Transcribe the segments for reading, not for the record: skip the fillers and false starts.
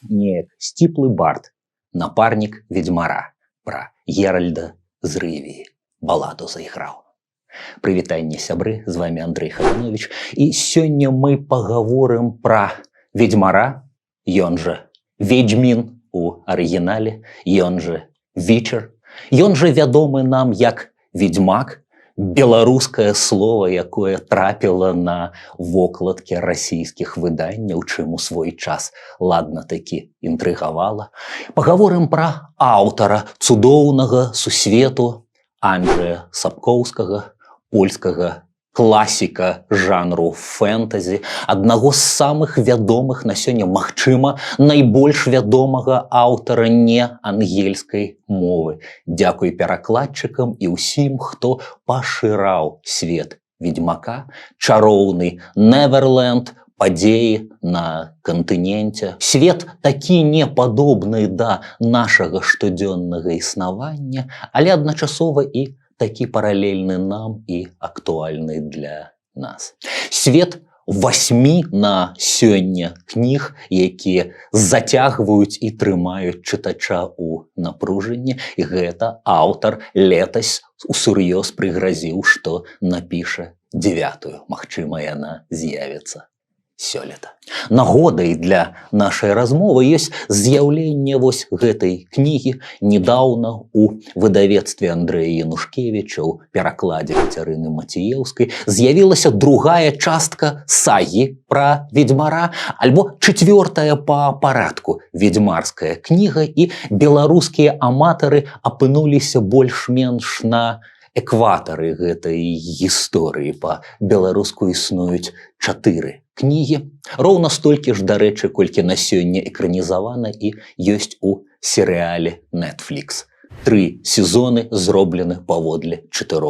неяк сціплы бард, напарнік ведьмара, пра Геральда з Рывіі баладу зайграў. Прывітанне, сябры, з вами Андрей Хаданович, і сёння мы пагаворым пра ведьмара, ён жа Ведьмін у арыгінале, ён жа Вічер, ён жа вядомы нам як ведьмак, беларускае слово, якое трапіла на вокладкі расійскіх выданняў, чым у свой час ладна такі інтрыгавала. Пагаворым пра аўтара цудоўнага сусвету Анджэя Сапкоўскага, польскага класіка жанру фэнтазі, аднаго з самых вядомых на сёння, магчыма, найбольш вядомага аўтара неангельскай мовы. Дзякуй перакладчыкам і ўсім, хто пашыраў свет ведьмака, чароўны Неверленд, падзеі на кантыненце. Свет такі непадобны да нашага штодзённага існавання, але адначасова і такі паралельны нам і актуальны для нас. Свет 8 на сёння кніг, якія зацягваюць і трымаюць чытача ў напружанні, і гэта аўтар летась усур'ёз прыгразіў, што напіша 9-ю. Магчыма, яна з'явіцца сёлета. Нагодай для нашай размовы ёсць з'яўленне вось гэтай кнігі. Недаўна у выдавецтве Андрэя Янушкевіча ў перакладзе Кацярыны Маціеўскай з'явілася другая частка сагі пра ведьмара, альбо 4-я па парадку ведьмарская кніга, і беларускія аматары апынуліся больш-менш на экватары гэтай гісторыі. Па-беларуску існуюць 4 кнігі. Роўна столькі ж, дарэчы, колькі на сёння экранізавана і ёсць у серыяле Netflix. 3 сезоны зроблены паводле 4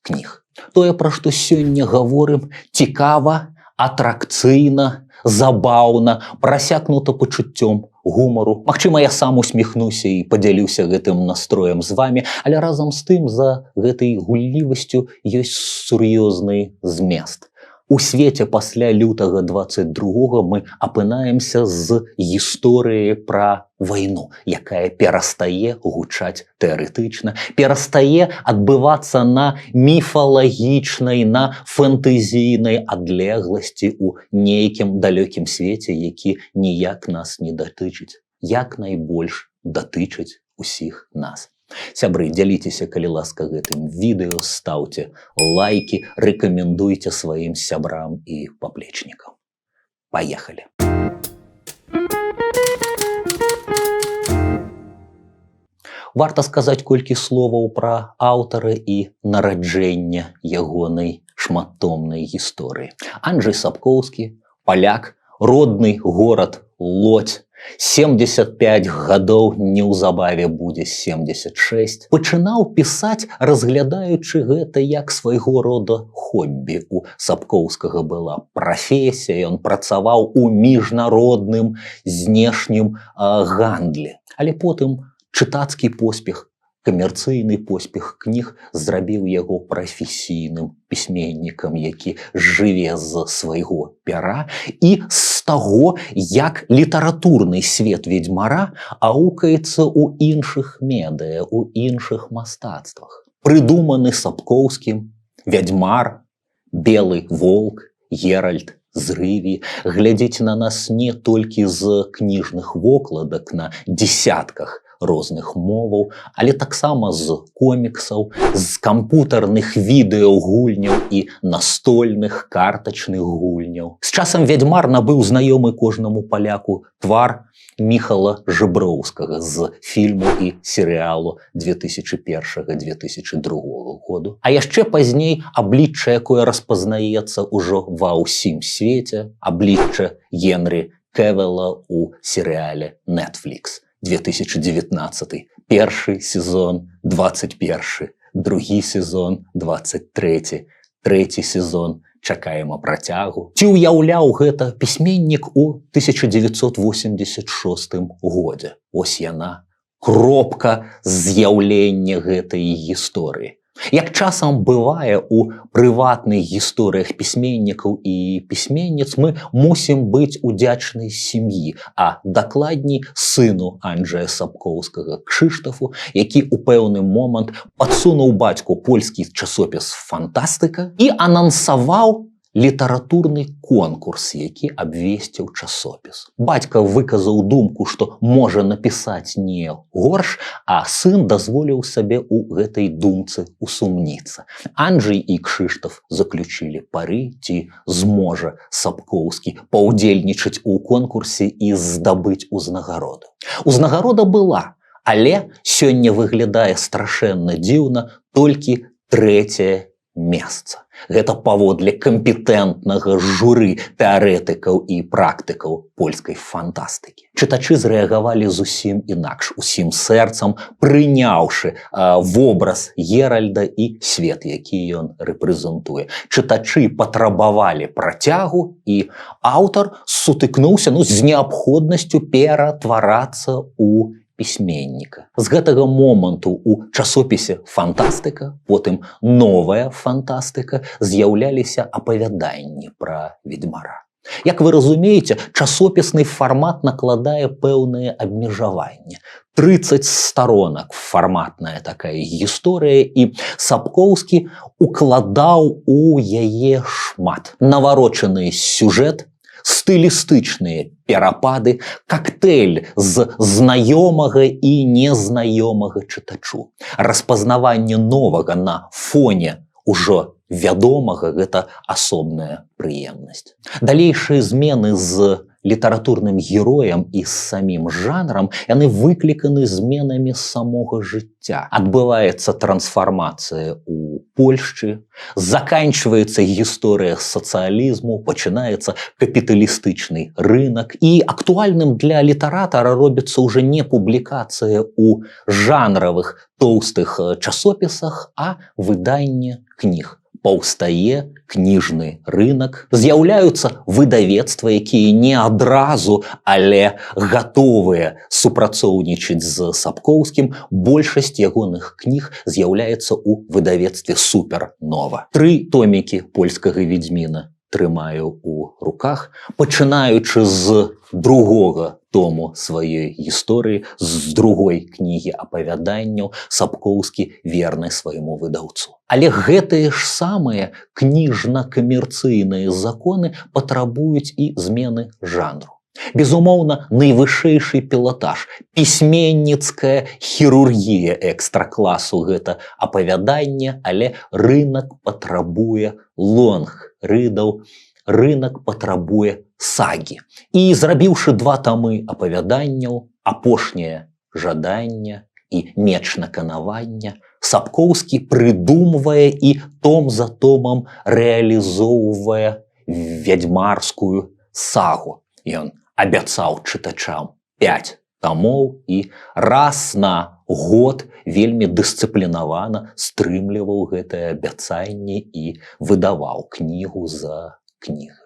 кніг. Тое, пра што сёння гаворым, цікава, атракцыйна, забаўна, прасякнута пачуццём гумару. Магчыма, я сам усміхнуся і падзялюся гэтым настроем з вами, але разам з тым за гэтай гуллівасцю ёсць сур'ёзны змест. У свеце пасля лютага 22-го мы апынаемся з гісторыяй пра вайну, якая перастае гучаць тэарэтычна, перастае адбывацца на міфалагічнай, на фэнтэзійнай адлегласці ў нейкім далёкім свеце, які ніяк нас не датычыць, як найбольш датычыць усіх нас. Сябры, дзяліцеся, калі ласка, гэтым відэо, стаўце лайкі, рэкамендуйце сваім сябрам і паплечнікам. Паехалі! Варта сказаць колькі словаў пра аўтара і нараджэння ягонай шматтомнай гісторыі. Анджэй Сапкоўскі, паляк, родны горад Лодзь, 75 гадоў, неўзабаве будзе 76. Пачынаў пісаць, разглядаючы гэта як свайго рода хоббі. У Сапкоўскага была прафесія, ён працаваў у міжнародным знешнім гандлі. Але потым чытацкі поспех, камерцыйны поспех кніг зрабіў яго прафесійным пісьменнікам, які жыве з свайго пяра і з таго, як літаратурны свет ведьмара аукаецца ў іншых медыя, у іншых мастацтвах. Прыдуманы Сапкоўскім ведьмар, белы волк, Геральд з Рывіі глядзіць на нас не толькі з кніжных вокладак на дзесятках розных моваў, але таксама з коміксаў, з кампутарных відэагульняў і настольных картачных гульняў. З часам ведьмар набыў знаёмы кожнаму паляку твар Міхала Жыброўскага з фільму і серыялу 2001-2002 году. А яшчэ пазней аблічча, якое распазнаецца ўжо ва ўсім свеце, аблічча Генрі Кевіла ў серыяле Netflix. 2019, першы сезон 21, другі сезон 23, трэці сезон чакаем працягу. Ці ўяўляў гэта пісьменнік у 1986 годзе. Ось яна, кропка з'яўлення гэтай гісторыі. Як часам бывае у прыватных гісторыях пісьменнікаў і пісьменніц, мы мусім быць удзячнай сям'і, а дакладней сыну Анджэя Сапкоўскага Кшыштафу, які ў пэўны момант падсунуў бацьку польскі часопіс «Фантастыка» і анансаваў літаратурны конкурс, які абвесціў часопіс. Бацька выказаў думку, што можа напісаць не горш, а сын дазволіў сабе ў гэтай думцы усумніцца. Анджэй і Кшыштаф заключылі пары, ці зможа Сапкоўскі паўдзельнічаць у конкурсе і здабыць узнагароду. Узнагарода была, але сёння выглядае страшэнна дзіўна толькі 3-е месца. Гэта паводле кампетэнтнага журы тэарэтыкаў і практыкаў польскай фантастыкі. Чытачы зрэагавалі зусім інакш, усім сэрцам прыняўшы вобраз Геральда і свет, які ён рэпрэзентуе. Чытачы патрабавалі працягу, і аўтар сутыкнуўся з неабходнасцю ператварацца ў пісьменніка. З гэтага моманту ў часопісе «Фантастыка», потым «Новая фантастыка» з'яўляліся апавяданні пра ведзьмара. Як вы разумееце, часопісны фармат накладае пэўныя абмежаванні. 30 сторонак фарматная такая гісторыя, і Сапкоўскі укладаў у яе шмат. Наварочаны сюжэт, стылістычныя перапады, коктейль з знаёмага і незнаёмага чытачу. Распазнаванне новага на фоне ўжо вядомага – гэта асобная прыемнасць. Далейшыя змены з літаратурным героем і з самім жанрам, яны выкліканы зменамі самога жыцця. Адбываецца трансфармацыя ў Польшчы, заканчваецца гісторыя сацыялізму, пачынаецца капіталістычны рынак, і актуальным для літаратара робіцца ўжо не публікацыя ў жанравых тоўстых часопісах, а выданне кніг. Паўстае кніжны рынак, з'яўляюцца выдавецтвы, якія не адразу, але гатовыя супрацоўнічаць з Сапкоўскім. Большасць ягоных кніг з'яўляецца ў выдавецтве «Супернова». 3 томікі польскага ведзьміна трымаю ў руках, пачынаючы з 2-го тому сваёй гісторыі, з 2-й кнігі апавяданняў, Сапкоўскі верны свайму выдаўцу. Але гэтыя ж самыя кніжна-камерцыйныя законы патрабуюць і змены жанру. Безумоўна, найвышэйшы пілатаж, пісьменніцкая хірургія экстракласу – гэта апавяданне, але рынак патрабуе лонг-рыдаў, рынак патрабуе сагі. І зрабіўшы 2 тамы апавяданняў, апошняе жаданне і меч наканавання, Сапкоўскі прыдумвае і том за томам рэалізоўвае вядзьмарскую сагу. Ён абяцаў чытачам 5 тамоў і раз на год вельмі дысцыплінавана стрымліваў гэтае абяцанне і выдаваў кнігу за кнігай.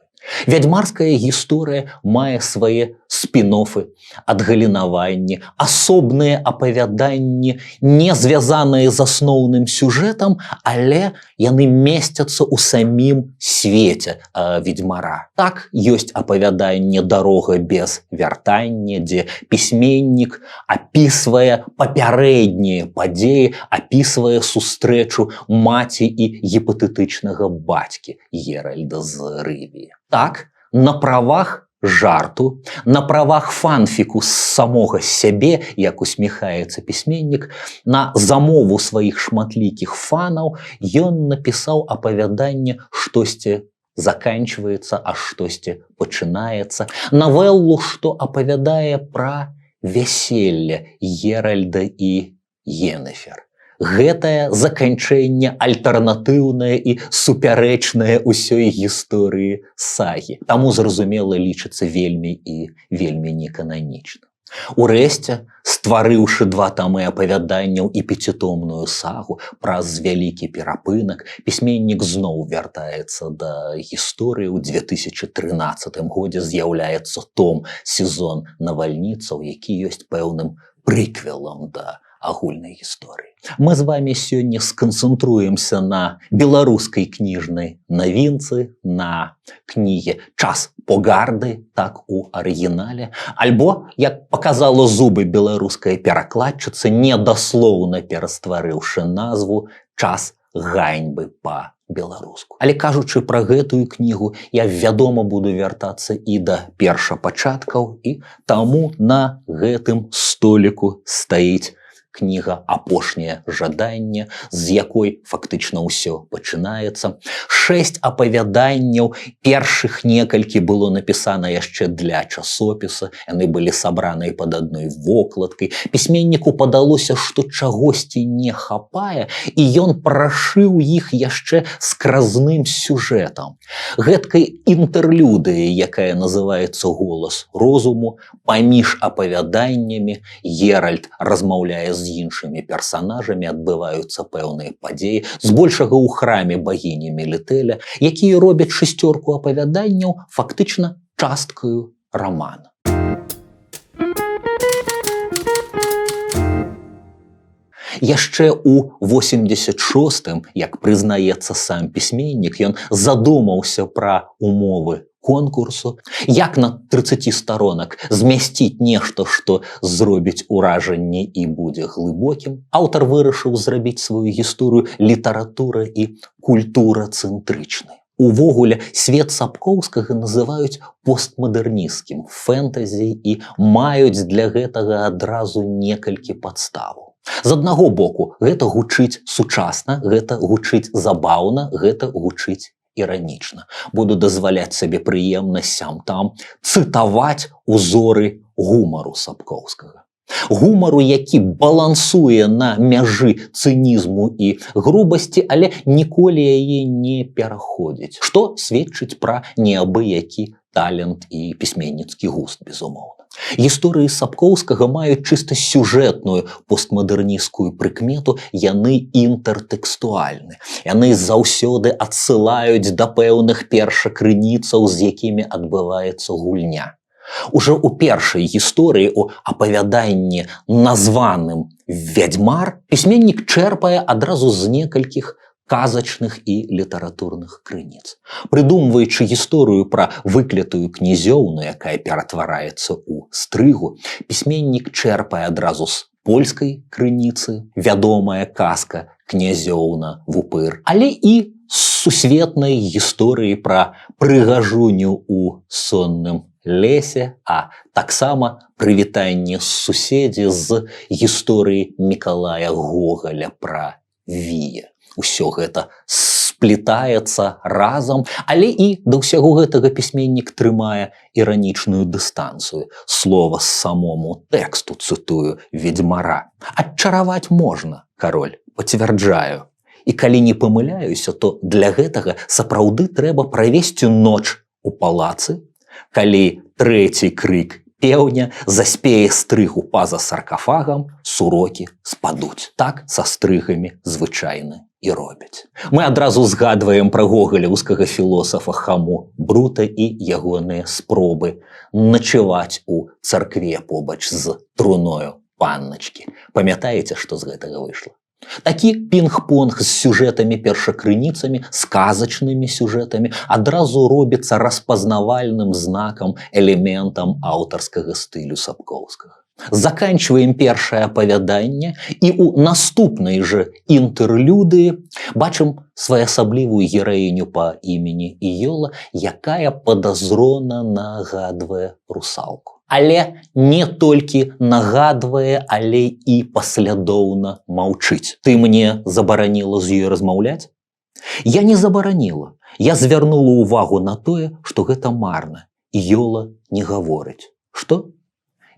Вядзьмарская гісторыя мае свае спін-оффы, адгалінаванні, асобныя апавяданні, не звязаныя з асноўным сюжэтам, але яны месцяцца ў самім свеце ведзьмара. Так, ёсць апавяданне «Дарога без вяртання», дзе пісьменнік апісвае папярэднія падзеі, апісвае сустрэчу маці і гіпатэтычнага бацькі Геральда з Рывіі. Так, на правах жарту, на правах фанфіку з самога сябе, як усміхаецца пісьменнік, на замову сваіх шматлікіх фанаў ён напісаў апавяданне «Штосьці заканчваецца, а штосьці пачынаецца», навеллу, што апавядае пра вяселле Геральда і Йеннефер. Гэтае заканчэнне альтэрнатыўнае і супярэчнае ўсёй гісторыі сагі. Таму, зразумела, лічыцца вельмі і вельмі некананічна. Урэшце, стварыўшы 2 тамы апавяданняў і 5-томную сагу праз вялікі перапынак, пісьменнік зноў вяртаецца да гісторыі. У 2013 годзе з'яўляецца том «Сезон навальніцаў», які ёсць пэўным прыквелам да агульнай гісторыі. Мы з вами сёння сканцэнтруемся на беларускай кніжнай навінцы, на кніге «Час погарды», так у арыгінале, альбо, як паказала зубы беларуская перакладчыца, недаслоўна перастварыўшы назву «Час ганьбы» па-беларуску. Але кажучы пра гэтую кнігу, я, вядома, буду вяртацца і да першапачаткаў, і таму на гэтым століку стаіць кніга «Апошняе жаданне», з якой фактычна ўсё пачынаецца. 6 апавяданняў, першых некалькі было напісана яшчэ для часопіса, яны былі сабраныя пад адной вокладкай. Пісьменніку падалося, што чагосьці не хапае, і ён прашыў іх яшчэ скразным сюжэтам. Гэткай інтэрлюдыяй, якая называецца «Голас розуму», паміж апавяданнямі Геральт размаўляе з іншымі персанажамі, адбываюцца пэўныя падзеі, збольшага ў храме багіні Мелітэля, якія робяць 6 апавяданняў фактычна часткаю рамана. Яшчэ ў 86-м, як прызнаецца сам пісьменнік, ён задумаўся пра умовы конкурсу, як на 30 сторонак змясціць нешта, што зробіць уражанне і будзе глыбокім. Аўтар вырашыў зрабіць сваю гісторыю літаратура і культура цэнтрычнай. Увогуле, свет Сапкоўскага называюць постмадэрнісцкім фэнтэзі і маюць для гэтага адразу некалькі падставаў. З аднаго боку, гэта гучыць сучасна, гэта гучыць забаўна, гэта гучыць іранічна. Буду дазваляць сабе прыемна сям-там цытаваць узоры гумару Сапкоўскага. Гумару, які балансуе на мяжы цынізму і грубасці, але ніколі яе не пераходзіць, што сведчыць пра неабыякі талент і пісьменніцкі густ, безумоўна. Гісторыі Сапкоўскага маюць чыста сюжэтную постмадэрнісцкую прыкмету, яны інтэртэкстуальны. Яны заўсёды адсылаюць да пэўных першакрыніцаў, з якімі адбываецца гульня. Ужо ў першай гісторыі, у апавяданні, названым «Вядзьмар», пісьменнік чэрпае адразу з некалькіх казачных і літаратурных крыніц. Прыдумваючы гісторыю пра выклятую князёўну, якая ператвараецца ў стрыгу, пісьменнік чэрпае адразу з польскай крыніцы, вядомая казка «Князёўна вупыр», але і з сусветнай гісторыі пра прыгажуню ў сонным лесе, а таксама прывітанне з суседзі з гісторыі Мікалая Гогаля пра Вія. Усё гэта сплітаецца разам, але і да ўсяго гэтага пісьменнік трымае іранічную дыстанцыю. Слова самому тэксту, цытую «Ведзьмара». «Адчараваць можна, кароль, пацвярджаю. І калі не памыляюся, то для гэтага сапраўды трэба правесці ноч у палацы, калі трэці крык пеўня заспее стрыгу па-за саркафагам, сурокі спадуць». Так са стрыгамі звычайна і робяць. Мы адразу згадваем пра гогалеўскага філосафа Хаму Брута і ягоныя спробы начаваць у царкве побач з труною панначкі. Памятаеце, што з гэтага выйшла? Такі пінг-понг з сюжэтамі-першакрыніцамі, сказачнымі сюжэтамі адразу робіцца распазнавальным знакам, элементам аўтарскага стылю Сапкоўскага. Заканчваем першае апавяданне і ў наступнай жа інтэрлюдыі бачым своеасаблівую гераіню па імені Іёла, якая падазрона нагадвае русалку. Але не толькі нагадвае, але і паслядоўна маўчыць. Ты мне забараніла з ёй размаўляць? Я не забараніла. Я звярнула ўвагу на тое, што гэта марна. Іёла не гаворыць. Што?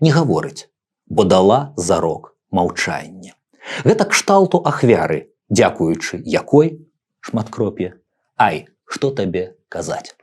Не гаворыць, бо дала зарок маўчання. Гэта кшталту ахвяры, дзякуючы якой, шматкроп'е, ай, што табе казаць.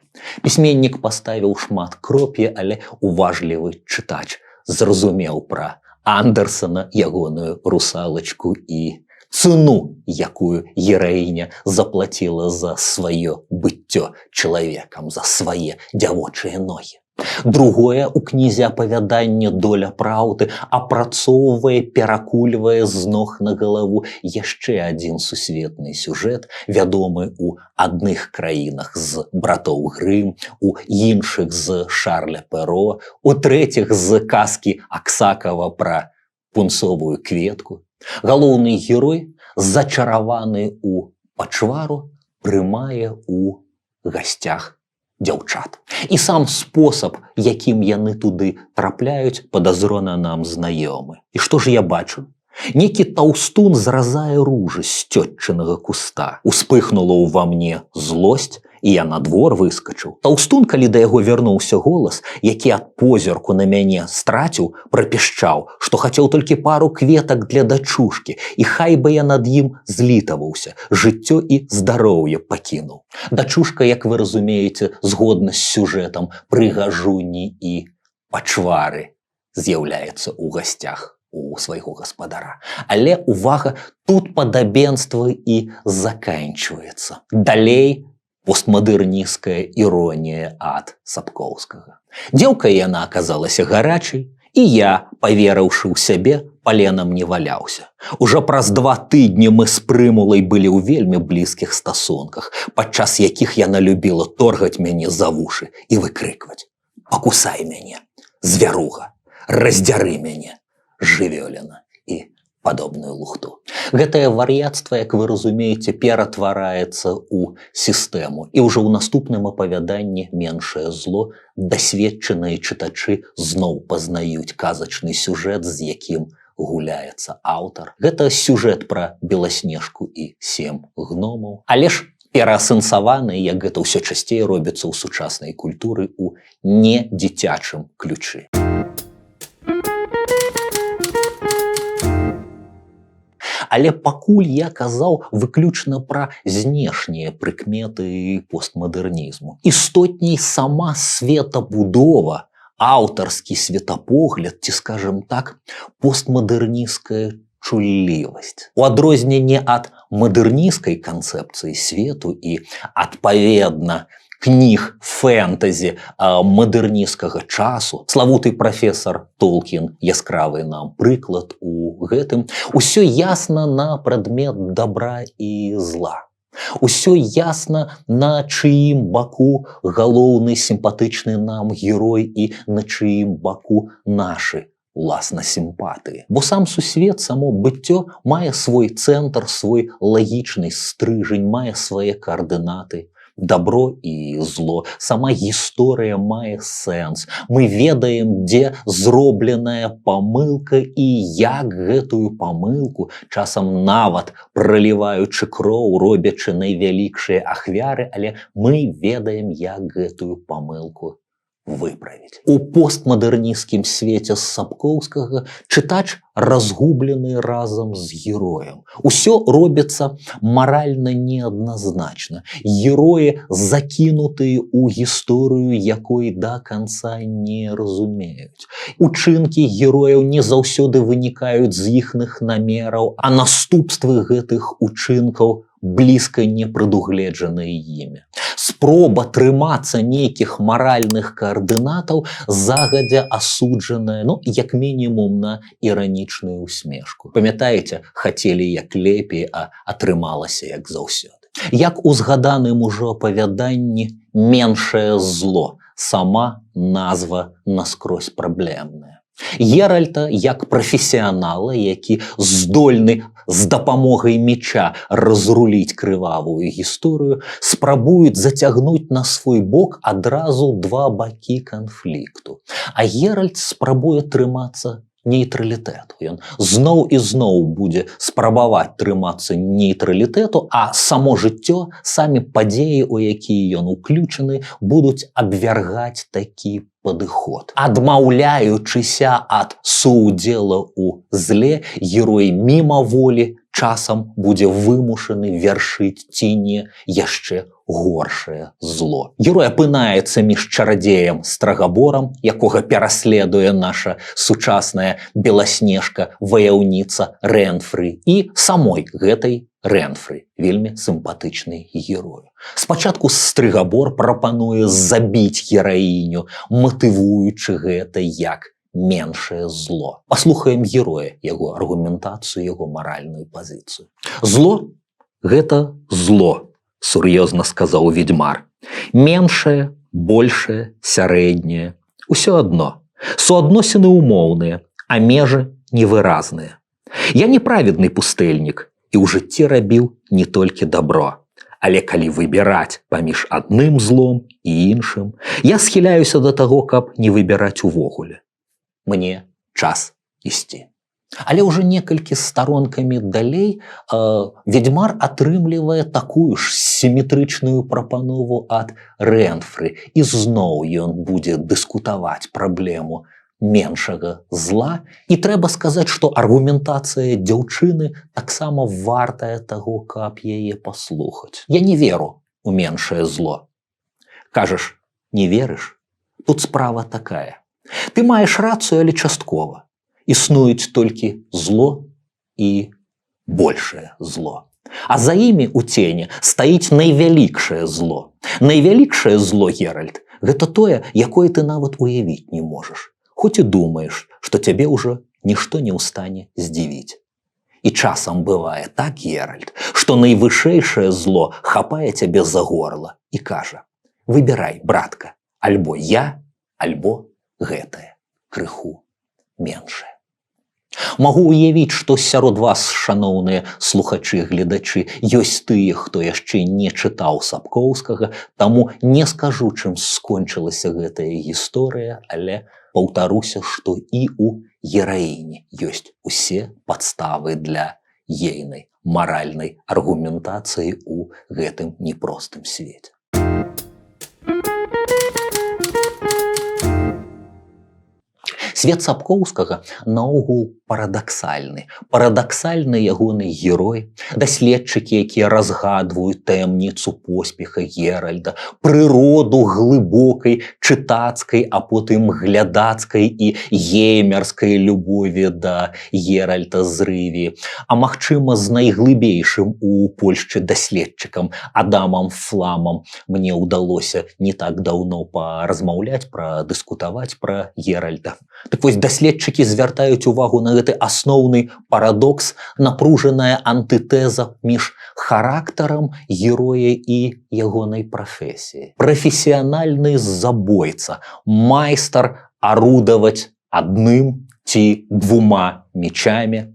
Пісьменнік паставіў шматкроп'е, але уважлівы чытач зразумеў пра Андерсана ягоную русалачку і цэну, якую гераіня заплаціла за сваё быццё чалавекам, за свае дзявочыя ногі. Другое у кнізе апавяданне «Доля праўды» апрацоўвае, перакульвае з ног на галаву яшчэ адзін сусветны сюжэт, вядомы ў адных краінах з братоў Грым, у іншых з Шарля Перо, у трэціх з казкі Аксакава пра пунцовую кветку. Галоўны герой, зачараваны ў пачвару, прымае ў гасцях дзяўчат. І сам спосаб, якім яны туды трапляюць, падазрона нам знаёмы. І што ж я бачу? Некі таўстун зразае ружы з цётчынага куста. Успыхнула ўва мне злосць, і я на двор выскачыў. Таўстун, калі да яго вярнуўся голас, які ад позірку на мяне страціў, прапішчаў, што хацеў толькі пару кветак для дачушкі, і хай бы я над ім злітаваўся, жыццё і здароўе пакінуў. Дачушка, як вы разумееце, згодна з сюжэтам прыгажуні і пачвары з'яўляецца ў гасцях у свайго гаспадара. Але, увага, тут падабенства і заканчваецца. Далей постмадэрнісцкая іронія ад Сапкоўскага. Дзеўка яна аказалася гарачай, і я, паверыўшы ў сябе, паленам не валяўся. Ужо праз 2 тыдні мы з прымулай былі ў вельмі блізкіх стасунках, падчас якіх яна любіла торгаць мяне за вушы і выкрыкваць: «Пакусай мяне, звяруга, раздзяры мяне, жывёліна» і падобную лухту. Гэтае вар'яцтва, як вы разумееце, ператвараецца ў сістэму. І ўжо ў наступным апавяданні «Меншае зло» дасведчаныя чытачы зноў пазнаюць казачны сюжэт, з якім гуляецца аўтар. Гэта сюжэт пра Беласнежку і 7 гномаў. Але ж пераасэнсаваны, як гэта ўсё часцей робіцца ў сучаснай культуры, у недзіцячым ключы. Але пакуль я казаў выключна пра знешнія прыкметы постмадэрнізму. Істотней сама светабудова, аўтарскі светапогляд, ці, скажем так, постмадэрнісцкая чуллівасць. У адрозненне ад мадэрнісцкай канцэпцыі свету і, адпаведна, кніг фэнтэзі мадэрнісцкага часу, славуты прафесор Толкін яскравы нам прыклад у гэтым, усё ясна на прадмет добра і зла. Усё ясна, на чыім баку галоўны сімпатычны нам герой і на чыім баку нашы уласна сімпатыі. Бо сам сусвет, само быццё мае свой цэнтр, свой лагічны стрыжань, мае свае каардынаты. Добро і зло, сама гісторыя мае сэнс. Мы ведаем, дзе зробленая памылка і як гэтую памылку, часам нават праліваючы кроў, робячы найвялікшыя ахвяры, але мы ведаем, як гэтую памылку выправіць. У постмадэрнісцкім свеце Сапкоўскага чытач разгублены разам з героем. Усё робіцца маральна неадназначна. Героі закінутыя ў гісторыю, якой да канца не разумеюць. Учынкі герояў не заўсёды вынікаюць з іхных намераў, а наступствы гэтых учынкаў блізка не прадугледжаныя імі. Спроба трымацца нейкіх маральных каардынатаў загадзя асуджаная, як мінімум на іранічную усмешку. Памятаеце, хацелі як лепей, а атрымалася як заўсёды. Як у згаданым ужо апавяданні «Меншае зло», сама назва наскрозь праблемная. Геральта, як прафесіянала, які здольны з дапамогай меча разруліць крывавую гісторыю, спрабуюць зацягнуць на свой бок адразу 2 бакі канфлікту. А Геральт спрабуе трымацца нейтралітэту. Ён зноў і зноў будзе спрабаваць трымацца нейтралітэту, а само жыццё, самі падзеі, у якія ён уключаны, будуць абвяргаць такі падыход. Адмаўляючыся ад суудзела ў зле, герой мімаволі часам будзе вымушаны вяршыць ці не яшчэ горшае зло. Герой апынаецца між чарадзеем Страгаборам, якога пераследуе наша сучасная Беласнежка, ваяўніца Рэнфры, і самой гэтай Рэнфры, вельмі сімпатычны герою. Спачатку Стрыгабор прапануе забіць гераіню, матывуючы гэта як меншае зло. Паслухаем героя, яго аргументацыю, яго маральную пазіцыю. Зло – гэта зло, сур'ёзна сказаў ведьмар. Меншае, большае, сярэдняе – усё адно. Суадносіны умоўныя, а межы невыразныя. Я неправедны пустэльнік і ў жыцці рабіў не толькі добро. Але калі выбіраць паміж адным злом і іншым, я схіляюся да таго, каб не выбіраць увогуле. Мне час ісці. Але ўжо некалькі старонкамі далей ведьмар атрымлівае такую ж сіметрычную прапанову ад Рэнфры. І зноў ён будзе дыскутаваць праблему меншага зла. І трэба сказаць, што аргументацыя дзяўчыны таксама вартая таго, каб яе паслухаць. Я не веру ў меншае зло. Кажаш, не верыш? Тут справа такая. Ты маеш рацыю, але часткова. Існуюць толькі зло і большае зло. А за імі ў цені стаіць найвялікшае зло. Найвялікшае зло, Геральт, гэта тое, якое ты нават уявіць не можаш. Хоць і думаеш, што цябе ўжо нішто не ў стане здзівіць. І часам бывае так, Геральт, што найвышэйшае зло хапае цябе за горла і кажа: выбірай, братка, альбо я, альбо гэтае крыху меншае. Магу уявіць, што сярод вас, шаноўныя слухачы, гледачы, ёсць тыя, хто яшчэ не чытаў Сапкоўскага, таму не скажу, чым скончылася гэтая гісторыя, але паўтаруся, што і ў гераіні ёсць усе падставы для ейнай маральнай аргументацыі ў гэтым непростым свеце. Свет Сапкоўскага наогул парадаксальны. Парадаксальны ягоны герой, даследчыкі, якія разгадваюць таямніцу поспеха Геральда, прыроду глыбокай чытацкай, а потым глядацкай і геймерскай любові да Геральта з Рыві, а магчыма з найглыбейшым у Польшчы даследчыкам Адамам Фламам мне ўдалося не так даўно паразмаўляць, прадыскутаваць пра Геральда. Так вось, даследчыкі звяртаюць увагу на гэты асноўны парадокс, напружаная антытэза між характарам героя і ягонай прафесіяй. Прафесіянальны забойца, майстар арудаваць адным ці двума мечамі.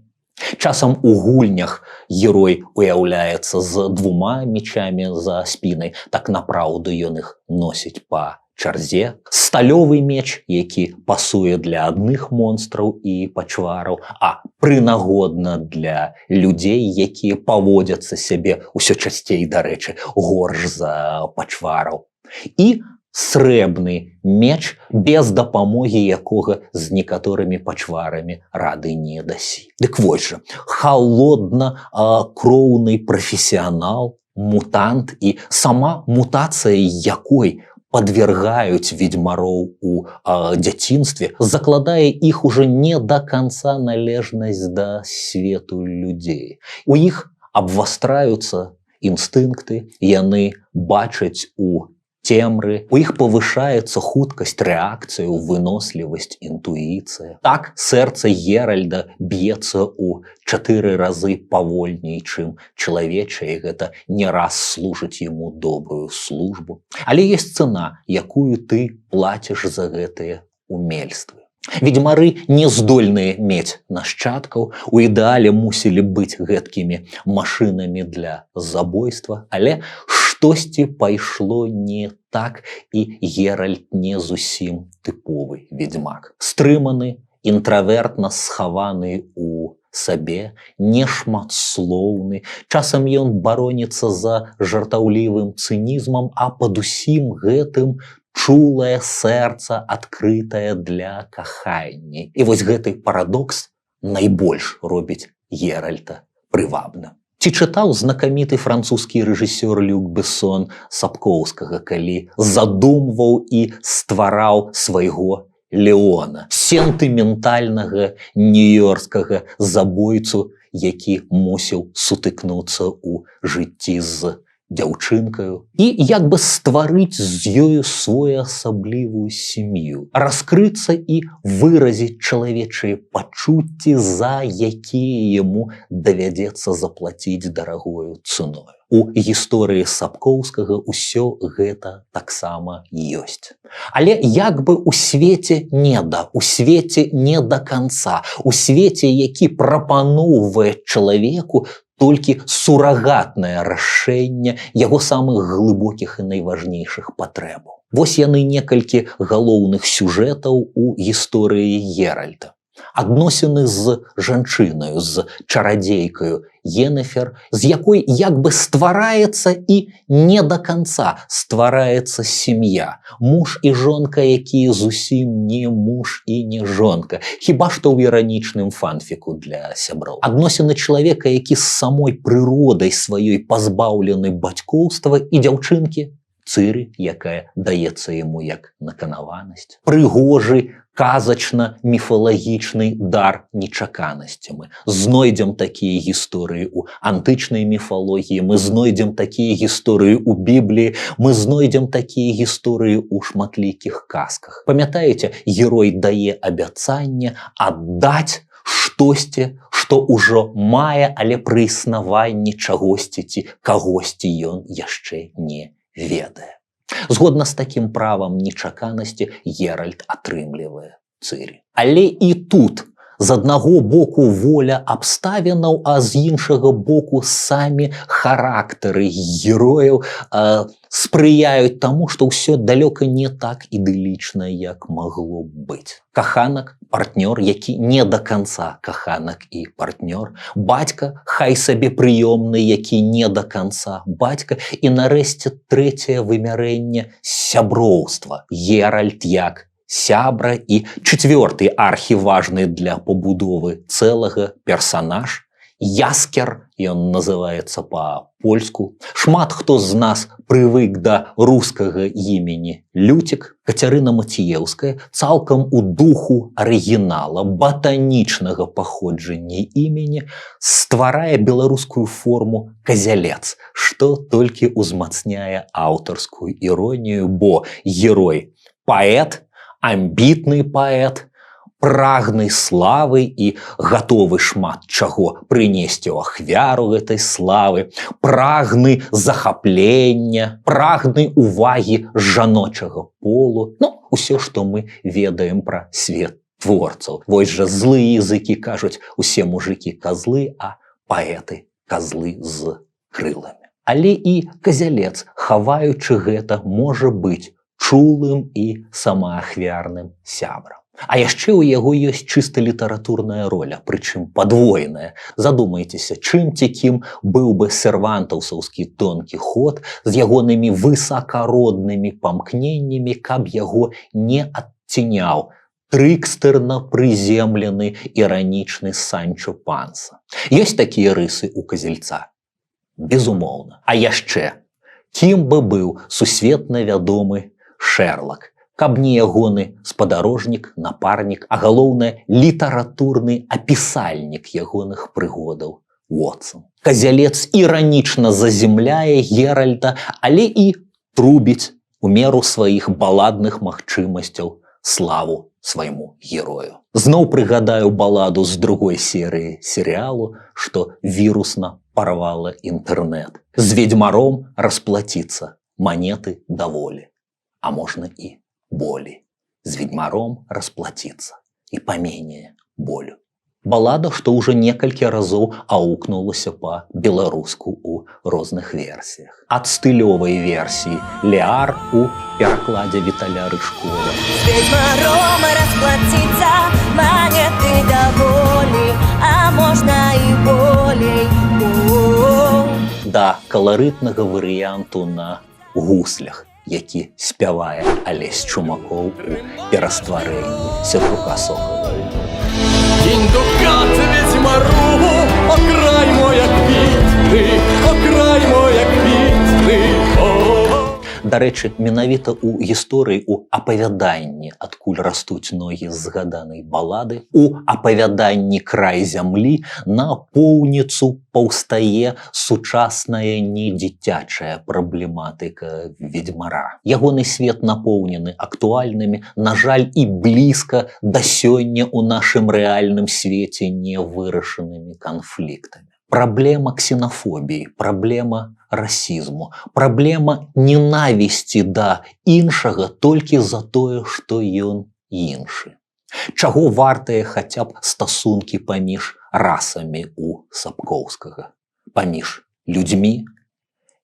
Часам у гульнях герой уяўляецца з двума мечамі за спінай, так напраўду ён іх носіць па чарзе. Сталёвы меч, які пасуе для адных монстраў і пачвараў, а прынагодна для людзей, якія паводзяцца сябе ўсё часцей, дарэчы, горш за пачвараў. І срэбны меч, без дапамогі якога з некаторымі пачварамі рады не дасі. Дык вось жа, халодна кроўны прафесіянал, мутант, і сама мутацыя якой подвергаюць ведьмароў у дзяцінстве, закладае іх уже не да канца належнасць да свету людзей. У іх абвастраюцца інстынкты, яны бачаць у цемры, у іх павышаецца хуткасць рэакцыі, вынослівасць, інтуіцыя. Так, сэрца Геральда б'ецца ў 4 разы павольней, чым чалавечае, і гэта не раз служыць яму добрую службу. Але ёсць цана, якую ты плаціш за гэтыя умельствы. Ведьмары не здольныя мець нашчадкаў, у ідэале мусілі быць гэткімі машынамі для забойства, але штосьці пайшло не так, і Геральт не зусім тыповы ведьмак. Стрыманы, інтравертна схаваны у сабе, нешматслоўны, часам ён бароніцца за жартаўлівым цынізмам, а пад усім гэтым чулае сэрца, адкрытае для кахання. І вось гэты парадокс найбольш робіць Геральта прывабным. Ці чытаў знакаміты французскі рэжысёр Люк Бессон Сапкоўскага, калі задумваў і ствараў свайго Леона, сентыментальнага нью-йоркскага забойцу, які мусіў сутыкнуцца ў жыцці з дзяўчынкаю і як бы стварыць з ёю своеасаблівую сям'ю, раскрыцца і выразіць чалавечыя пачуцці, за якія яму давядзецца заплаціць дарагою цэною. У гісторыі Сапкоўскага ўсё гэта таксама ёсць. Але як бы у свеце не да канца, у свеце, які прапаноўвае чалавеку толькі сурагатнае рашэнне яго самых глыбокіх і найважнейшых патрэбаў. Вось яны некалькі галоўных сюжэтаў у гісторыі Геральта. Адносіны з жанчынаю, з чарадзейкаю Йеннефер, з якой як бы ствараецца і не да канца ствараецца сям'я. Муж і жонка, якія зусім не муж і не жонка. Хіба што ў іранічным фанфіку для сяброў. Адносіны чалавека, які з самой прыродай сваёй пазбаўлены бацькоўства, і дзяўчынкі Цыры, якая даецца яму як наканаванасць. Прыгожы, казачна-міфалагічны дар нечаканасці. Мы знойдзем такія гісторыі ў антычнай міфалогіі, мы знойдзем такія гісторыі ў Бібліі, мы знойдзем такія гісторыі ў шматлікіх казках. Памятаеце, герой дае абяцанне аддаць штосьці, што ўжо мае, але пры існаванні чагосьці ці кагосьці ён яшчэ не ведае. Згодна з такім правам нечаканасці Геральт атрымлівае Цырі. Але і тут з аднаго боку воля абставінаў, а з іншага боку самі характары герояў спрыяюць таму, што ўсё далёка не так ідылічна, як магло быць. Каханак, партнёр, які не да канца каханак і партнёр, бацька, хай сабе прыёмны, які не да канца бацька, і нарэшце трэцяе вымярэнне сяброўства. Геральт як сябра, і чацвёрты архіважны для пабудовы цэлага персанаж Яскер, ён называецца па-польску. Шмат хто з нас прывык да рускага імені Люцік. Кацярына Маціеўская цалкам у духу арыгінала батанічнага паходжання імені стварае беларускую форму казялец, што толькі ўзмацняе аўтарскую іронію, бо герой паэт, амбітны паэт, прагны славы і гатовы шмат чаго прынесці ў ахвяру гэтай славы, прагны захаплення, прагны увагі жаночага полу. Ну, усё, што мы ведаем пра свет творцаў. Вось жа злыя языкі кажуць, усе мужыкі казлы, а паэты казлы з крыламі. Але і казялец, хаваючы гэта, можа быць чулым і самаахвярным сябрам. А яшчэ ў яго ёсць чыста літаратурная роля, прычым падвойная. Задумайцеся, чым цікім быў бы сервантаўсаўскі Дон Кіхот з ягонымі высакароднымі памкненнямі, каб яго не адценяў трыкстэрна-прыземлены іранічны Санчо Панса. Ёсць такія рысы ў казельца? Безумоўна. А яшчэ, кім бы быў сусветна вядомы Шэрлак, каб не ягоны спадарожнік, напарнік, а галоўнае літаратурны апісальнік ягоных прыгодаў Уотсон. Казялец іранічна заземляе Геральта, але і трубіць у меру сваіх баладных магчымасцяў славу свайму герою. Зноў прыгадаю баладу з другой серыі серыялу, што вірусна парвала інтэрнэт. З ведзьмаром расплаціцца манеты даволі, а можна і болі. З ведьмаром расплаціцца і паменее болю. Балада, што ўжо некалькі разоў аукнулася па-беларуску ў розных версіях. Ад стылёвай версіі Леар у перакладзе Віталя Рыжкова. З ведьмаром расплаціцца манеты даволі, а можна і болей. Да каларытнага варыянту на гуслях, які спявае Алесь Чумакоў у перастварэнні Сергука Сохова. Кінь до хати ведьмару, окрай моя квітни, окрай моя квітни. Дарэчы, менавіта ў гісторыі, у апавяданні, адкуль растуць ногі з згаданай балады, у апавяданні «Край зямлі» на поўніцу паўстае сучасная недзіцячая праблематыка ведзьмара. Ягоны свет напоўнены актуальнымі, на жаль, і блізка да сёння ў нашым рэальным свеце не вырашанымі канфліктамі. Праблема ксенафобіі, праблема расізму, праблема ненавісці да іншага толькі за тое, што ён іншы. Чаго вартыя хаця б стасункі паміж расамі у Сапкоўскага? Паміж людзьмі,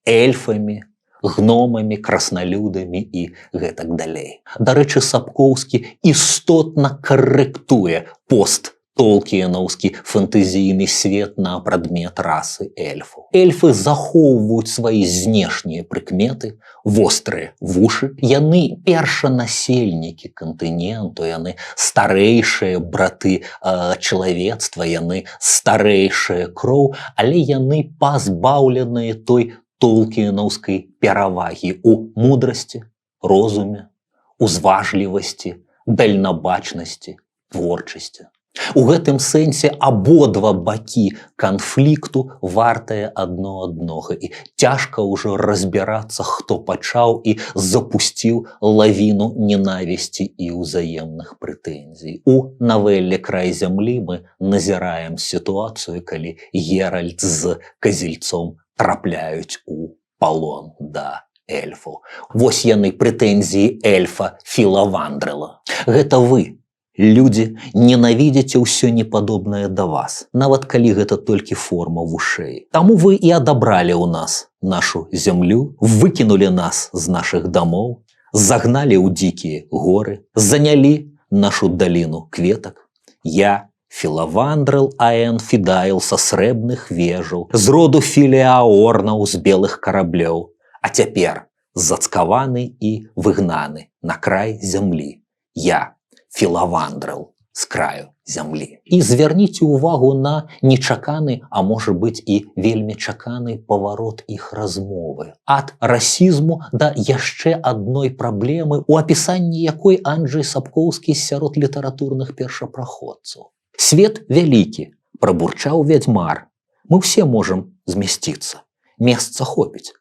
эльфамі, гномамі, краснолюдамі і гэтак далей. Дарэчы, Сапкоўскі істотна карэктуе посттолкіенаўскі фэнтэзійны свет на прадмет расы эльфаў. Эльфы захоўваюць свае знешнія прыкметы, вострыя вушы, яны першанасельнікі кантыненту, яны старэйшыя браты чалавецтва, яны старэйшая кроў, але яны пазбаўленыя той толкіенаўскай перавагі ў мудрасці, розуме, узважлівасці, дальнабачнасці, творчасці. У гэтым сэнсе абодва бакі канфлікту вартыя адно аднога, і цяжка ўжо разбірацца, хто пачаў і запусціў лавіну ненавісці і ўзаемных прэтэнзій. У навеле «Край зямлі» мы назіраем сітуацыю, калі Геральт з Казельцом трапляюць у палон да эльфаў. Вось яны, прэтэнзіі эльфа Філавандрыла. Гэта вы, людзі, ненавідзіце ўсё непадобнае да вас, нават калі гэта толькі форма вушэй. Таму вы і адабралі ў нас нашу зямлю, выкінулі нас з нашых дамоў, загналі ў дзікія горы, занялі нашу даліну кветак. Я, Філавандрыл Аэн Фідайл са срэбных вежаў, з роду Філеаорнаў з белых караблёў, а цяпер зацкаваны і выгнаны на край зямлі. Я, Філавандрыл з краю зямлі. І звярніце ўвагу на нечаканы, а можа быць і вельмі чаканы паварот іх размовы. Ад расізму да яшчэ адной праблемы, у апісанні якой Анджэй Сапкоўскі сярод літаратурных першапраходцаў. Свет вялікі, прабурчаў вядзьмар. Мы ўсе можам змясціцца. Месца хопіць.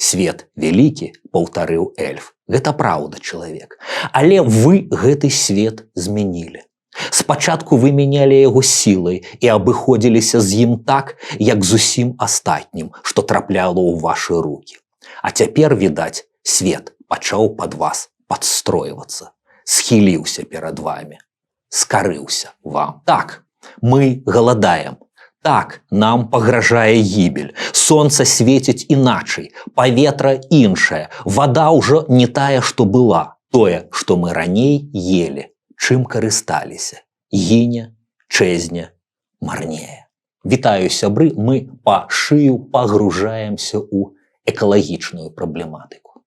Свет вялікі, паўтарыў эльф. Гэта праўда, чалавек. Але вы гэты свет змянілі. Спачатку вы мянялі яго сілай і абыходзіліся з ім так, як з усім астатнім, што трапляла ў вашы рукі. А цяпер, відаць, свет пачаў пад вас падстройвацца, схіліўся перад вамі, скарыўся вам. Так, мы галадаем. Так, нам пагражае гібель. Сонца свеціць іначай, паветра іншае, вада ўжо не тая, што была. Тое, што мы раней елі, чым карысталіся. Гіне, чэзне, марнее. Вітаю, сябры, мы па шыю пагружаемся ў экалагічную праблематыку.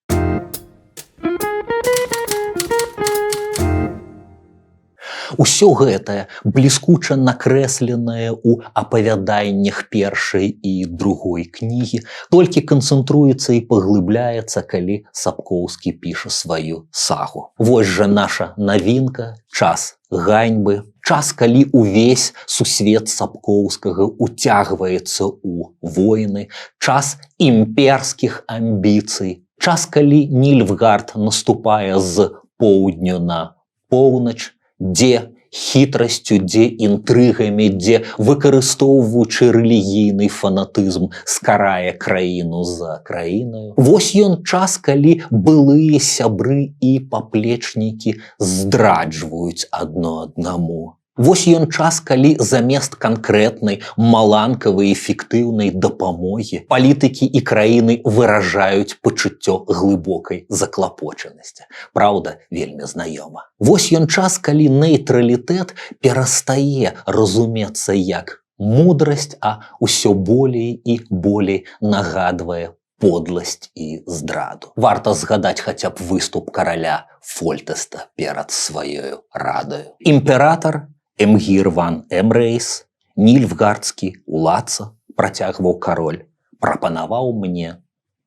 Усё гэтае бліскуча накрэсленае ў апавяданнях першай і другой кнігі толькі канцэнтруецца і паглыбляецца, калі Сапкоўскі піша сваю сагу. Вось жа наша навінка, час ганьбы, час, калі увесь сусвет Сапкоўскага уцягваецца ў войны, час імперскіх амбіцый, час, калі Нільфгард наступае з поўдню на поўнач, дзе хітрасцю, дзе інтрыгамі, дзе выкарыстоўваючы рэлігійны фанатызм скарае краіну за краінаю. Вось ён час, калі былыя сябры і паплечнікі здраджваюць адно аднаму. Вось ён час, калі замест канкрэтнай, маланкавай і фіктыўнай дапамогі палітыкі і краіны выражаюць пачуццё глыбокай заклапочанасці. Праўда, вельмі знаёма. Вось ён час, калі нейтралітэт перастае разумецца як мудрасць, а ўсё болей і болей нагадвае подласць і здраду. Варта згадаць хаця б выступ караля Фольтэста перад сваёю радаю. Імператар Эмгір ван Эмрэйс, нільфгардскі уладца, працягваў кароль, прапанаваў мне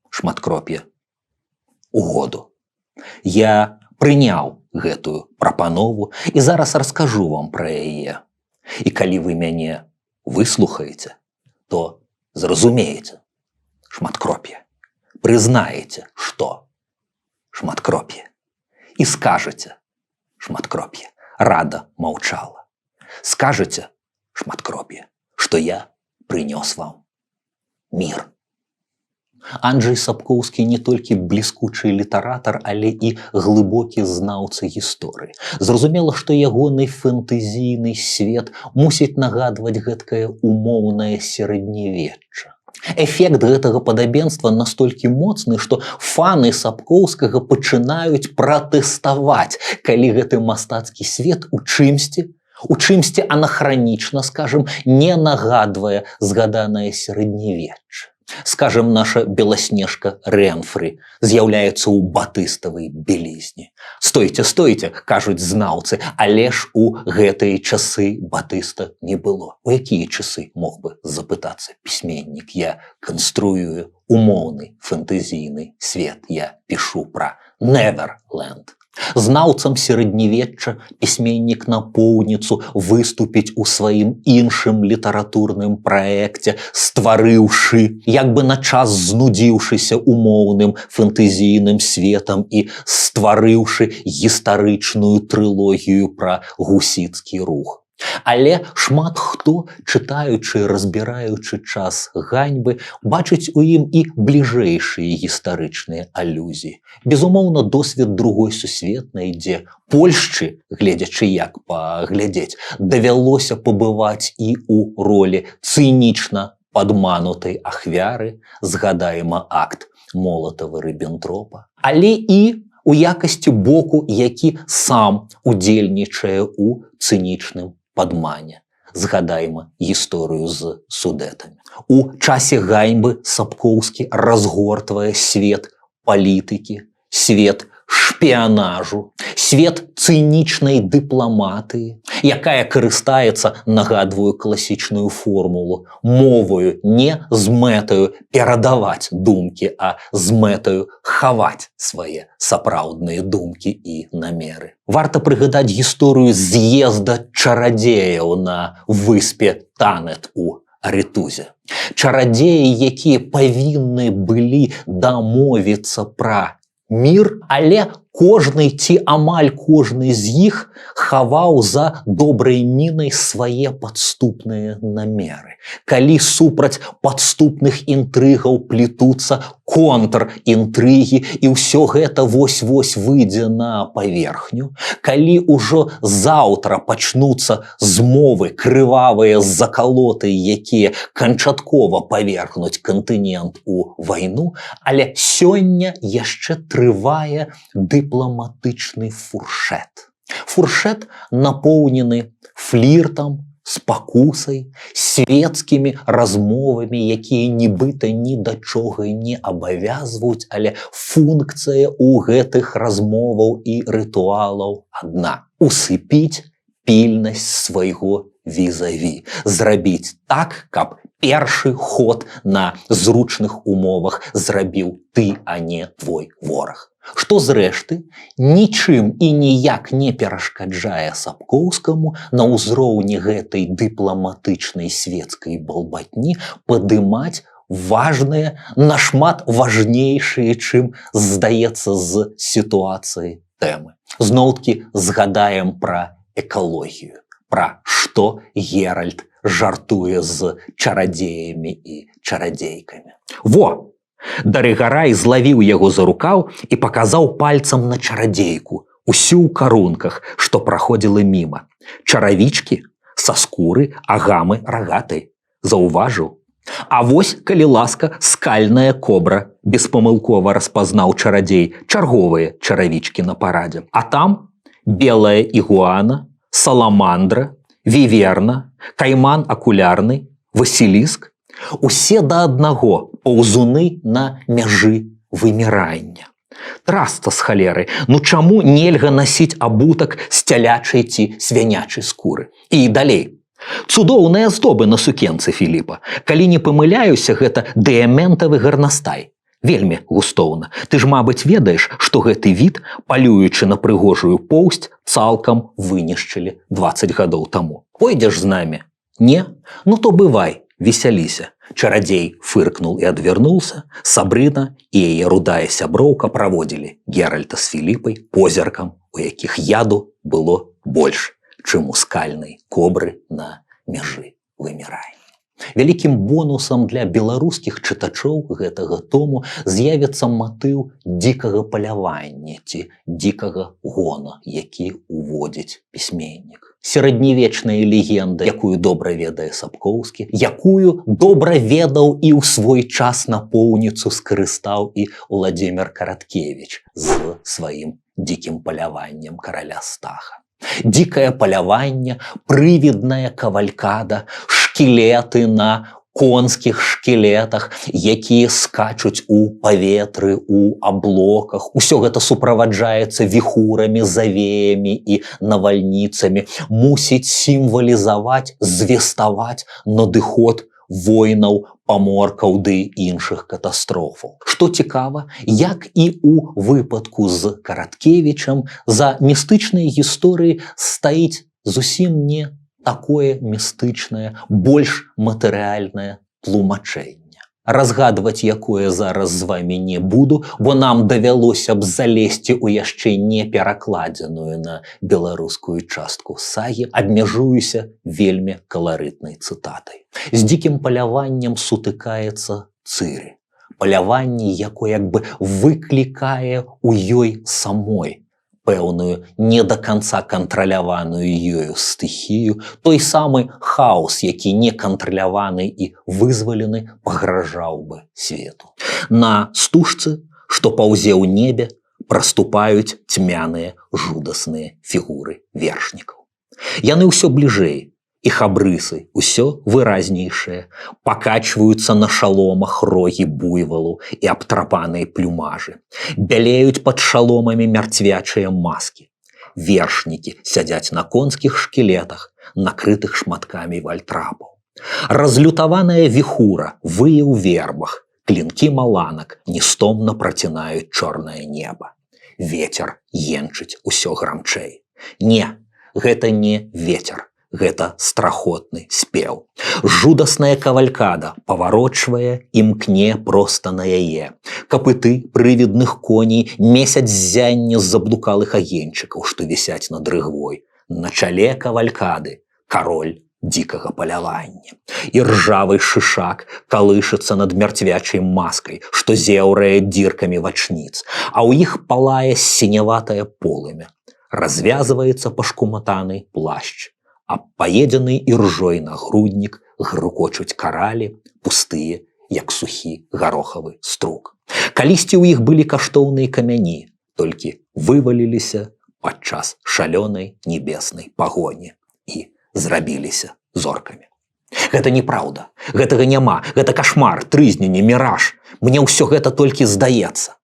шматкроп'е. угоду. Я прыняў гэтую прапанову і зараз раскажу вам пра яе. І калі вы мяне выслухаеце, то зразумееце шматкроп'е, прызнаеце, што шматкроп'е, і скажаце шматкроп'е, рада маўчала. Скажаце шматкроп'е, што я прынёс вам мір. Анджэй Сапкоўскі не толькі бліскучы літаратар, але і глыбокі знаўца гісторыі. Зразумела, што ягоны фэнтэзійны свет мусіць нагадваць гэткае умоўнае сярэднявечча. Эфект гэтага падабенства настолькі моцны, што фаны Сапкоўскага пачынаюць пратэставаць, калі гэты мастацкі свет у чымсьці анахранічна, скажам, не нагадвае згаданае сярэднявечча. Скажем, наша Беласнежка Рэнфры з'яўляецца ў батыставай белізні. Стойце, стойце, кажуць знаўцы, але ж у гэтыя часы батыста не было. У якія часы, мог бы запытацца пісьменнік? Я канструюю умоўны фэнтэзійны свет. Я пішу пра Неверленд. Знаўцам сярэднявечча пісьменнік напоўніцу выступіць у сваім іншым літаратурным праекце, стварыўшы, як бы на час знудзіўшыся умоўным фэнтэзійным светам і стварыўшы гістарычную трылогію пра гусіцкі рух. Але шмат хто, чытаючы, разбіраючы час ганьбы, бачыць у ім і бліжэйшыя гістарычныя алюзіі. Безумоўна, досвед Другой сусветнай, дзе Польшчы, гледзячы як паглядзець, давялося пабываць і ў ролі цынічна падманутай ахвяры, згадаема акт Молатава-Ріббентропа, але і у якасці боку, які сам удзельнічае ў цынічным падмане. Згадаема гісторыю з судэтамі. У часе ганьбы Сапкоўскі разгортвае свет палітыкі, свет шпіянажу, свет цынічнай дыпламатыі, якая карыстаецца, нагадваю класічную формулу, моваю не з мэтаю перадаваць думкі, а з мэтаю хаваць свае сапраўдныя думкі і намеры. Варта прыгадаць гісторыю з'езда чарадзеяў на выспе Танет у Арэтузе. Чарадзеі, якія павінны былі дамовіцца пра мір, але кожны ці амаль кожны з іх хаваў за добрай мінай свае падступныя намеры. Калі супраць падступных інтрыгаў плетуцца контрінтрыгі, і ўсё гэта вось-вось выйдзе на паверхню, калі ўжо заўтра пачнуцца змовы крывавыя з закалоты, якія канчаткова павергнуць кантынент у вайну, але сёння яшчэ трывае дыпламатычны фуршэт. Фуршэт напоўнены фліртам, спакусай, свецкімі размовамі, якія нібыта ні да чога не абавязваюць, але функцыя ў гэтых размоваў і рытуалаў адна – усыпіць пільнасць свайго візаві, зрабіць так, каб першы ход на зручных умовах зрабіў ты, а не твой вораг. Што зрэшты, нічым і ніяк не перашкаджае Сапкоўскаму на ўзроўні гэтай дыпламатычнай свецкай балбатні падымаць важныя, нашмат важнейшыя, чым здаецца з сітуацыі тэмы. Зноў-такі згадаем пра экалогію, пра што Геральт жартуе з чарадзеямі і чарадзейкамі. Во! Дарыгарай злавіў яго за рукаў і паказаў пальцам на чарадзейку, усю ў карунках, што праходзіла міма. Чаравічкі са скуры агамы рагатай. Заўважыў. А вось, калі ласка, скальная кобра, беспамылкова распазнаў чарадзей, чарговыя чаравічкі на парадзе. А там белая ігуана, саламандра, віверна, кайман акулярны, васіліск. Усе да аднаго паўзуны на мяжы вымірання. Траста з халеры, ну чаму нельга насіць абутак з цялячай ці свінячай скуры? І далей. Цудоўныя аздобы на сукенцы Філіпа. Калі не памыляюся, гэта дыяментавы гарнастай. Вельмі густоўна. Ты ж, мабыць, ведаеш, што гэты від, палюючы на прыгожую поўсць, цалкам вынішчылі 20 гадоў таму. Пойдзеш з намі? Не? Ну то бывай, весяліся. Чарадзей фыркнул і адвярнулся. Сабрына і яе рудая сяброўка праводзілі Геральта з Філіпай позіркам, у якіх яду было больш, чым у скальнай кобры на мяжы вымірання. Вялікім бонусам для беларускіх чытачоў гэтага тому з'явіцца матыў дзікага палявання ці дзікага гона, які уводзіць пісьменнік. Сярэднявечная легенда, якую добра ведае Сапкоўскі, якую добра ведаў і ў свой час напоўніцу скарыстаў і Уладзімір Караткевіч з сваім дзікім паляваннем караля Стаха. Дзікае паляванне, прывідная кавалькада, шкілеты на конскіх шкілетах, якія скачуць у паветры, у аблоках. Усё гэта суправаджаецца віхурамі, завеямі і навальніцамі, мусіць сімвалізаваць, звеставаць надыход войнаў, паморкаў ды іншых катастрофаў. Што цікава, як і ў выпадку з Караткевічам, за містычнай гісторыяй стаіць зусім не такое містычнае, больш матэрыяльнае тлумачэнне. Разгадваць якое зараз з вамі не буду, бо нам давялося б залезці ў яшчэ не перакладзеную на беларускую частку сагі, абмяжуюся вельмі каларытнай цытатай. З дзікім паляваннем сутыкаецца Цыры. Паляванне, якое як бы выклікае ў ёй самой пэўную не да канца кантраляваную ёю стыхію, той самы хаос, які некантраляваны і вызвалены, пагражаў бы свету. На стужцы, што паўзе ў небе, праступаюць цьмяныя жудасныя фігуры вершнікаў. Яны ўсё бліжэй, іх абрысы ўсё выразнейшыя, пакачваюцца на шаломах рогі буйвалу і абтрапаныя плюмажы. Бялеюць пад шаломамі мярцвячыя маскі. Вершнікі сядзяць на конскіх шкілетах, накрытых шматкамі вальтрапаў. Разлютаваная віхура вые ў вербах, клінкі маланак нестомна працінаюць чорнае неба. Вецер енчыць усё грамчэй. Не, гэта не вецер. Гэта страхотны спеў. Жудасная кавалькада паварочвае і мкне проста на яе. Капыты прывідных коней месяць ззянне з заблукалых агеньчыкаў, што вісяць над рыгвой. На чале кавалькады кароль дзікага палявання. І ржавы шышак калышыцца над мярцвячай маскай, што зеўрае дзіркамі вачніц, а ў іх палае сіняватае полымя. Развязваецца пашкуматаны плашч. А паедзены іржой нагруднік грукочуць каралі, пустыя, як сухі гарохавы струк. Калісьці ў іх былі каштоўныя камяні, толькі вываліліся падчас шалёнай небеснай пагоні і зрабіліся зоркамі. Гэта неправда, гэтага няма, гэта кашмар, трызненне, міраж. Мне ўсё гэта толькі здаецца.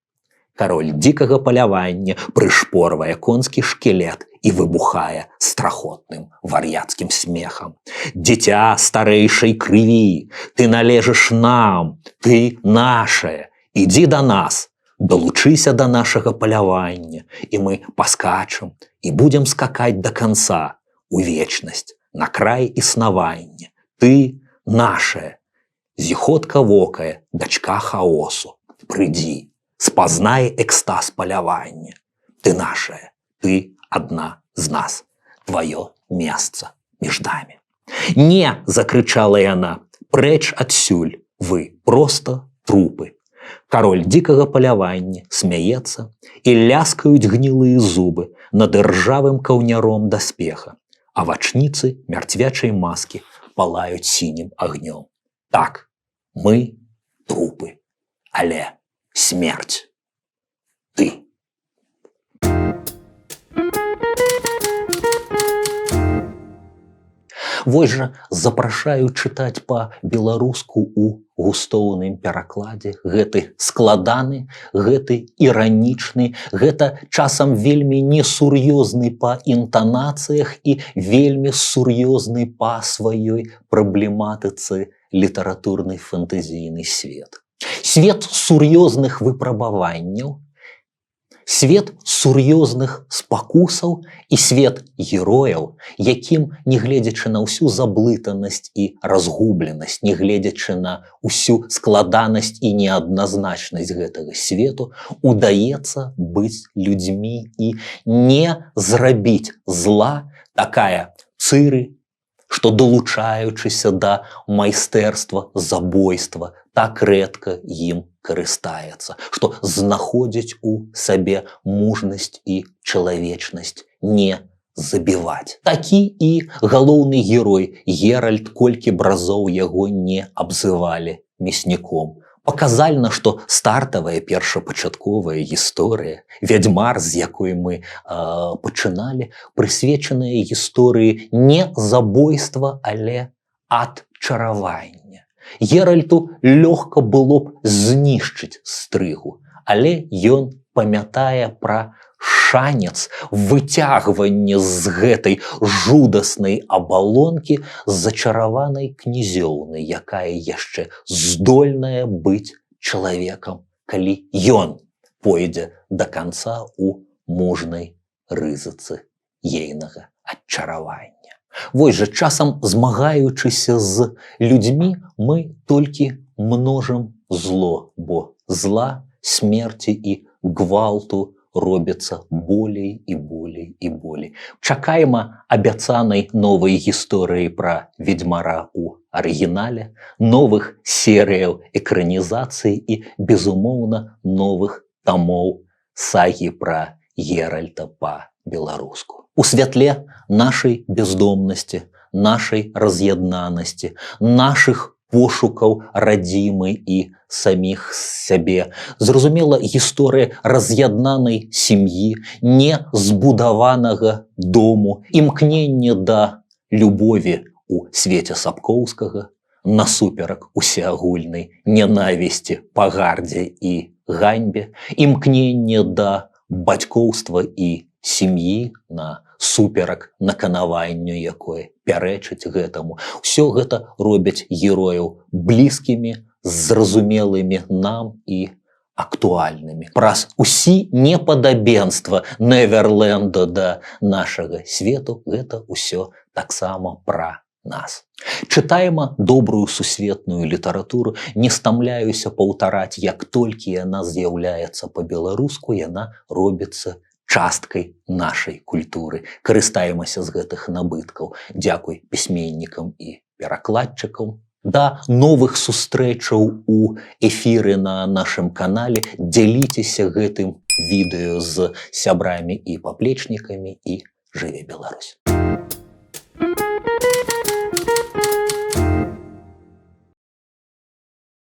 Кароль дзікага палявання прышпорвае конскі шкілет і выбухае страхотным вар'яцкім смехам. Дзіця старэйшай крыві, ты належыш нам, ты нашае, ідзі да нас, далучыся да нашага палявання, і мы паскачам і будзем скакаць да канца, у вечнасць, на край існавання. Ты нашае, зіхотка вокая, дачка хаосу, прыйдзі. Спазнай экстаз палявання. Ты нашая, ты адна з нас. Твоё месца між намі. Не, закрычала яна, прэч адсюль, вы проста трупы. Кароль дзікага палявання смяецца і ляскаюць гнілыя зубы над іржавым каўняром даспеха, а вачніцы мярцвячай маскі палаюць сінім агнём. Так, мы трупы, але смерть. Ты. Вось жа запрашаю чытаць па-беларуску ў густоўным перакладзе гэты складаны, гэты іранічны, гэта часам вельмі несур'ёзны па інтанацыях і вельмі сур'ёзны па сваёй праблематыцы літаратурны фэнтэзійны свет. свет сур'ёзных выпрабаванняў, свет сур'ёзных спакусаў і свет герояў, якім, нягледзячы на ўсю заблытанасць і разгубленасць, нягледзячы на ўсю складанасць і неадназначнасць гэтага свету, удаецца быць людзьмі і не зрабіць зла такая цыры, што, далучаючыся да майстэрства забойства, так рэдка ім карыстаецца, што знаходзіць у сабе мужнасць і чалавечнасць не забіваць. Такі і галоўны герой Геральт, колькі б разоў яго не абзывалі мясніком. Паказальна, што стартавая першапачатковая гісторыя, Вядзьмар, з якой мы пачыналі, прысвечаная гісторыі не забойства, але адчаравання. Геральту лёгка было б знішчыць стрыгу, але ён памятае пра шанец выцягвання з гэтай жудаснай абалонкі зачараванай князёўнай, якая яшчэ здольная быць чалавекам, калі ён пойдзе да канца у мужнай рызыцы ейнага адчаравання. Вось жа, часам змагаючыся з людзьмі, мы толькі множым зло, бо зла, смерці і гвалту робіцца болей і болей і болей. Чакайма абяцанай новай гісторыі пра Ведзьмара ў арыгінале, новых серыяў экранізацыі і, безумоўна, новых тамоў сагі пра Геральта па-беларуску. У святле нашай бездомнасці, нашай раз'яднанасці, нашых пошукаў радзімы і саміх сябе, зразумела, гісторыя раз'яднанай сям'і, не збудаванага дому, імкненне да любові у свеце Сапкоўскага, насуперак усеагульнай нянавісці, пагардзе і ганьбе, імкненне да бацькоўства і сям'і на суперак наканаванню, якое пярэчыць гэтаму. Усё гэта робяць герояў блізкімі, зразумелымі нам і актуальнымі. Праз усі непадабенства Неверленда да нашага свету гэта ўсё таксама пра нас. Чытаема добрую сусветную літаратуру, не стамляюся паўтараць, як толькі яна з'яўляецца па-беларуску, яна робіцца часткай нашай культуры. Карыстаемся з гэтых набыткаў. Дзякуй пісьменнікам і перакладчыкам. Да новых сустрэчаў у эфіры на нашым канале. Дзяліцеся гэтым відэо з сябрамі і паплечнікамі, і жыве Беларусь!